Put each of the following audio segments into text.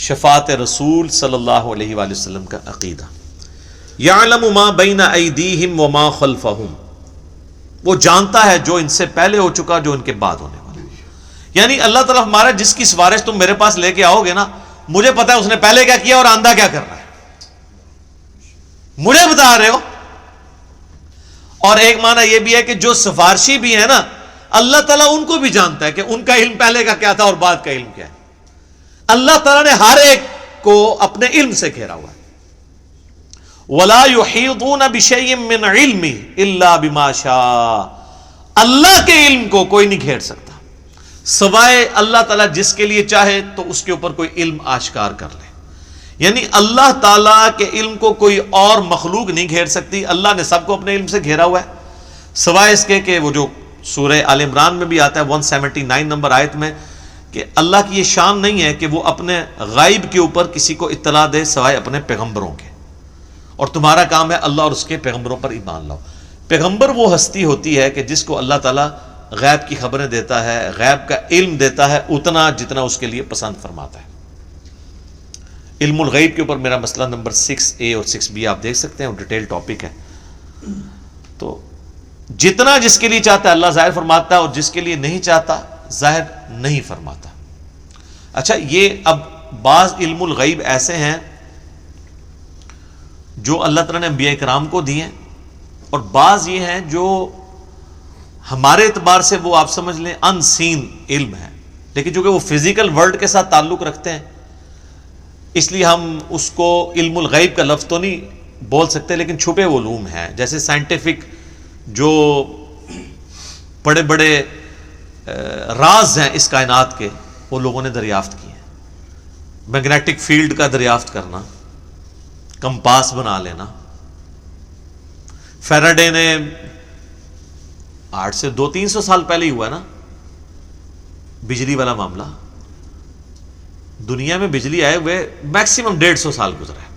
شفاعت رسول صلی اللہ علیہ وآلہ وسلم کا عقیدہ. یعلم ما بین ایدیہم وما خلفہم، وہ جانتا ہے جو ان سے پہلے ہو چکا، جو ان کے بعد ہونے والا. یعنی اللہ تعالیٰ ہمارا جس کی سفارش تم میرے پاس لے کے آؤ گے نا، مجھے پتا ہے اس نے پہلے کیا کیا اور آندہ کیا کرنا ہے، مجھے بتا رہے ہو. اور ایک معنی یہ بھی ہے کہ جو سفارشی بھی ہے نا، اللہ تعالیٰ ان کو بھی جانتا ہے کہ ان کا علم پہلے کا کیا تھا اور بعد کا علم کیا ہے. اللہ تعالیٰ نے ہر ایک کو اپنے علم سے گھیرا ہوا ہے. وَلَا يُحِيطُونَ بِشَيْءٍ مِّنْ عِلْمِهِ إِلَّا بِمَا شَاءَ، اللہ کے علم کو کوئی نہیں گھیر سکتا سوائے اللہ تعالیٰ جس کے لیے چاہے تو اس کے اوپر کوئی علم آشکار کر لے. یعنی اللہ تعالیٰ کے علم کو کوئی اور مخلوق نہیں گھیر سکتی. اللہ نے سب کو اپنے علم سے گھیرا ہوا ہے، سوائے اس کے کہ وہ جو سورہ آل عمران میں بھی آتا ہے 179 نمبر آیت میں، کہ اللہ کی یہ شان نہیں ہے کہ وہ اپنے غائب کے اوپر کسی کو اطلاع دے سوائے اپنے پیغمبروں کے، اور تمہارا کام ہے اللہ اور اس کے پیغمبروں پر ایمان لاؤ. پیغمبر وہ ہستی ہوتی ہے کہ جس کو اللہ تعالیٰ غیب کی خبریں دیتا ہے، غیب کا علم دیتا ہے اتنا جتنا اس کے لیے پسند فرماتا ہے. علم الغیب کے اوپر میرا مسئلہ نمبر 6A اور 6B آپ دیکھ سکتے ہیں، وہ ڈیٹیل ٹاپک ہے. تو جتنا جس کے لیے چاہتا ہے اللہ ظاہر فرماتا ہے، اور جس کے لیے نہیں چاہتا ظاہر نہیں فرماتا. اچھا، یہ اب بعض علم الغیب ایسے ہیں جو اللہ تعالیٰ نے انبیاء کرام کو دیے ہیں، اور بعض یہ ہیں جو ہمارے اعتبار سے وہ آپ سمجھ لیں ان سین علم ہے، لیکن چونکہ وہ فزیکل ورلڈ کے ساتھ تعلق رکھتے ہیں اس لیے ہم اس کو علم الغیب کا لفظ تو نہیں بول سکتے، لیکن چھپے علوم ہیں. جیسے سائنٹیفک جو بڑے بڑے راز ہیں اس کائنات کے، وہ لوگوں نے دریافت کیے ہیں. میگنیٹک فیلڈ کا دریافت کرنا، کمپاس بنا لینا. فیراڈے نے 8 سے 200-300 سال پہلے ہی ہوا ہے نا بجلی والا معاملہ. دنیا میں بجلی آئے ہوئے میکسیمم 150 سال گزرا ہے،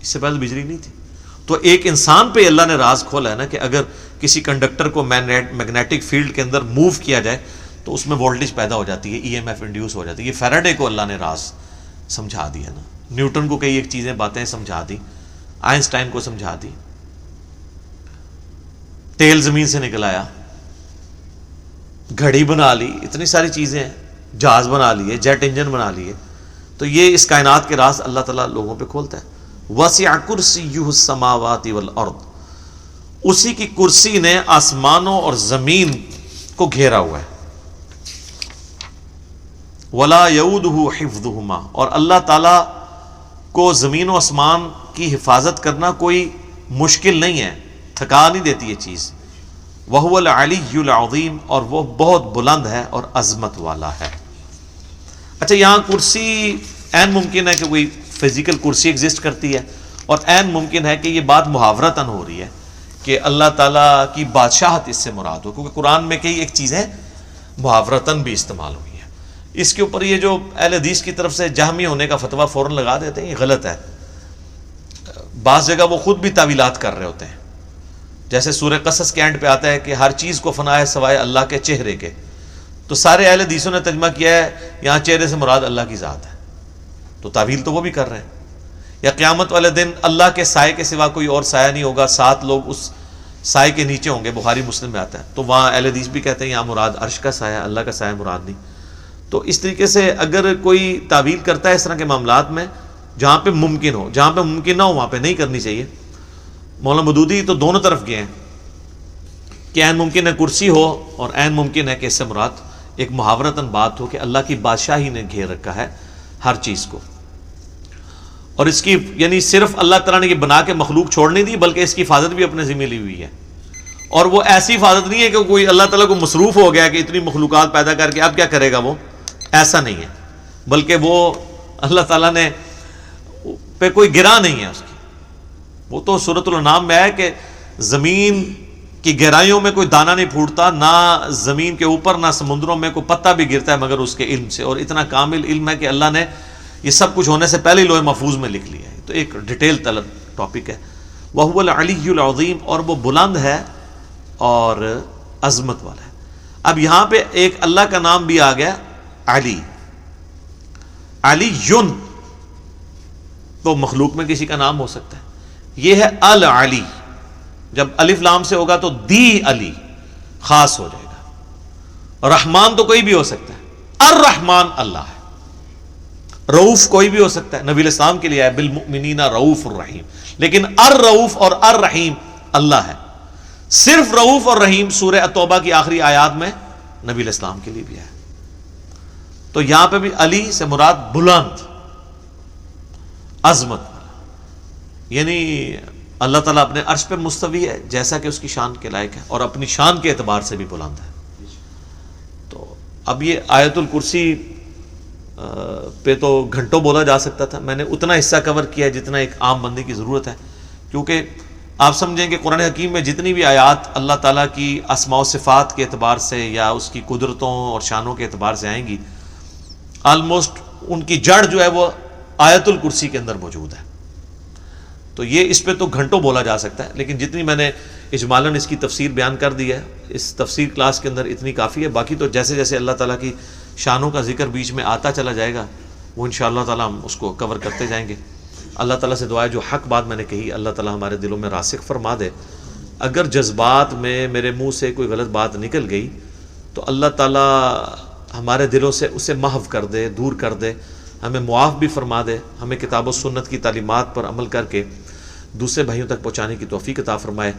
اس سے پہلے بجلی نہیں تھی. تو ایک انسان پہ اللہ نے راز کھولا ہے نا کہ اگر کسی کنڈکٹر کو میگنیٹک فیلڈ کے اندر موو کیا جائے تو اس میں وولٹیج پیدا ہو جاتی ہے، EMF انڈیوس ہو جاتی ہے. یہ فیراڈے کو اللہ نے راز سمجھا دیا نا. نیوٹن کو کئی ایک چیزیں باتیں سمجھا دی، آئنسٹائن کو سمجھا دی. تیل زمین سے نکل آیا، گھڑی بنا لی، اتنی ساری چیزیں ہیں، جہاز بنا لیے، جیٹ انجن بنا لیے. تو یہ اس کائنات کے راز اللہ تعالیٰ لوگوں پہ کھولتا ہے. وسع کرسیہ السماوات والارض، اسی کی کرسی نے آسمانوں اور زمین کو گھیرا ہوا ہے. ولا یؤودہ حفظہما، اور اللہ تعالیٰ کو زمین و آسمان کی حفاظت کرنا کوئی مشکل نہیں ہے، تھکا نہیں دیتی یہ چیز. وہو العلی العظیم، اور وہ بہت بلند ہے اور عظمت والا ہے. اچھا، یہاں کرسی عین ممکن ہے کہ کوئی فزیکل کرسی ایگزسٹ کرتی ہے، اور عین ممکن ہے کہ یہ بات محاورتاً ہو رہی ہے کہ اللہ تعالیٰ کی بادشاہت اس سے مراد ہو، کیونکہ قرآن میں کئی ایک چیزیں محاورتاً بھی استعمال ہوئی ہیں. اس کے اوپر یہ جو اہل حدیث کی طرف سے جہمی ہونے کا فتویٰ فوراً لگا دیتے ہیں، یہ غلط ہے. بعض جگہ وہ خود بھی تعویلات کر رہے ہوتے ہیں. جیسے سورہ قصص کے اینڈ پہ آتا ہے کہ ہر چیز کو فنا ہے سوائے اللہ کے چہرے کے، تو سارے اہل حدیثوں نے ترجمہ کیا ہے یہاں چہرے سے مراد اللہ کی ذات ہے. تو تعویل تو وہ بھی کر رہے ہیں. یا قیامت والے دن اللہ کے سائے کے سوا کوئی اور سایہ نہیں ہوگا، 7 لوگ اس سائے کے نیچے ہوں گے، بخاری مسلم میں آتا ہے. تو وہاں اہل حدیث بھی کہتے ہیں یہاں مراد عرش کا سایہ، اللہ کا سایہ مراد نہیں. تو اس طریقے سے اگر کوئی تعویل کرتا ہے اس طرح کے معاملات میں، جہاں پہ ممکن ہو، جہاں پہ ممکن نہ ہو وہاں پہ نہیں کرنی چاہیے. مولانا مودودی تو دونوں طرف گئے ہیں کہ عین ممکن ہے کرسی ہو، اور عین ممکن ہے کہ اس سے مراد ایک محاورتاً بات ہو کہ اللہ کی بادشاہی نے گھیر رکھا ہے ہر چیز کو. اور اس کی یعنی صرف اللہ تعالیٰ نے یہ بنا کے مخلوق چھوڑ نہیں دی، بلکہ اس کی حفاظت بھی اپنے ذمہ لی ہوئی ہے. اور وہ ایسی حفاظت نہیں ہے کہ کوئی اللہ تعالیٰ کو مصروف ہو گیا کہ اتنی مخلوقات پیدا کر کے اب کیا کرے گا وہ، ایسا نہیں ہے. بلکہ وہ اللہ تعالیٰ نے پہ کوئی گرا نہیں ہے اس کی. وہ تو سورۃ الانعام میں ہے کہ زمین کی گہرائیوں میں کوئی دانہ نہیں پھوٹتا، نہ زمین کے اوپر نہ سمندروں میں کوئی پتا بھی گرتا ہے مگر اس کے علم سے. اور اتنا کامل علم ہے کہ اللہ نے یہ سب کچھ ہونے سے پہلے لوح محفوظ میں لکھ لیا ہے. تو ایک ڈیٹیل طلب ٹاپک ہے. وَهُوَ الْعَلِيُّ الْعَظِيمُ، اور وہ بلند ہے اور عظمت والا ہے. اب یہاں پہ ایک اللہ کا نام بھی آ گیا علی. علی تو مخلوق میں کسی کا نام ہو سکتا ہے. یہ ہے العلی. جب الف لام سے ہوگا تو دی علی خاص ہو جائے گا. رحمان تو کوئی بھی ہو سکتا ہے. الرحمان اللہ ہے. رؤوف کوئی بھی ہو سکتا ہے. نبی الاسلام کے لیے ہے بالمؤمنین رؤوف الرحیم. لیکن الرؤوف اور الرحیم اللہ ہے. صرف رؤوف اور رحیم سورہ توبہ کی آخری آیات میں نبی الاسلام کے لیے بھی ہے. تو یہاں پہ بھی علی سے مراد بلند، عظمت والا، یعنی اللہ تعالیٰ اپنے عرش پہ مستوی ہے جیسا کہ اس کی شان کے لائق ہے، اور اپنی شان کے اعتبار سے بھی بلند ہے. تو اب یہ آیت الکرسی پہ تو گھنٹوں بولا جا سکتا تھا. میں نے اتنا حصہ کور کیا ہے جتنا ایک عام بندے کی ضرورت ہے، کیونکہ آپ سمجھیں کہ قرآن حکیم میں جتنی بھی آیات اللہ تعالیٰ کی اسماء و صفات کے اعتبار سے یا اس کی قدرتوں اور شانوں کے اعتبار سے آئیں گی، آلموسٹ ان کی جڑ جو ہے وہ آیت الکرسی کے اندر موجود ہے. تو یہ اس پہ تو گھنٹوں بولا جا سکتا ہے، لیکن جتنی میں نے اجمالاً اس کی تفسیر بیان کر دی ہے اس تفسیر کلاس کے اندر اتنی کافی ہے. باقی تو جیسے جیسے اللہ تعالیٰ کی شانوں کا ذکر بیچ میں آتا چلا جائے گا وہ انشاءاللہ تعالیٰ ہم اس کو کور کرتے جائیں گے. اللہ تعالیٰ سے دعا ہے جو حق بات میں نے کہی اللہ تعالیٰ ہمارے دلوں میں راسخ فرما دے. اگر جذبات میں میرے منہ سے کوئی غلط بات نکل گئی تو اللہ تعالیٰ ہمارے دلوں سے اسے محو کر دے، دور کر دے، ہمیں معاف بھی فرما دے، ہمیں کتاب و سنت کی تعلیمات پر عمل کر کے دوسرے بھائیوں تک پہنچانے کی توفیق عطا فرمائے.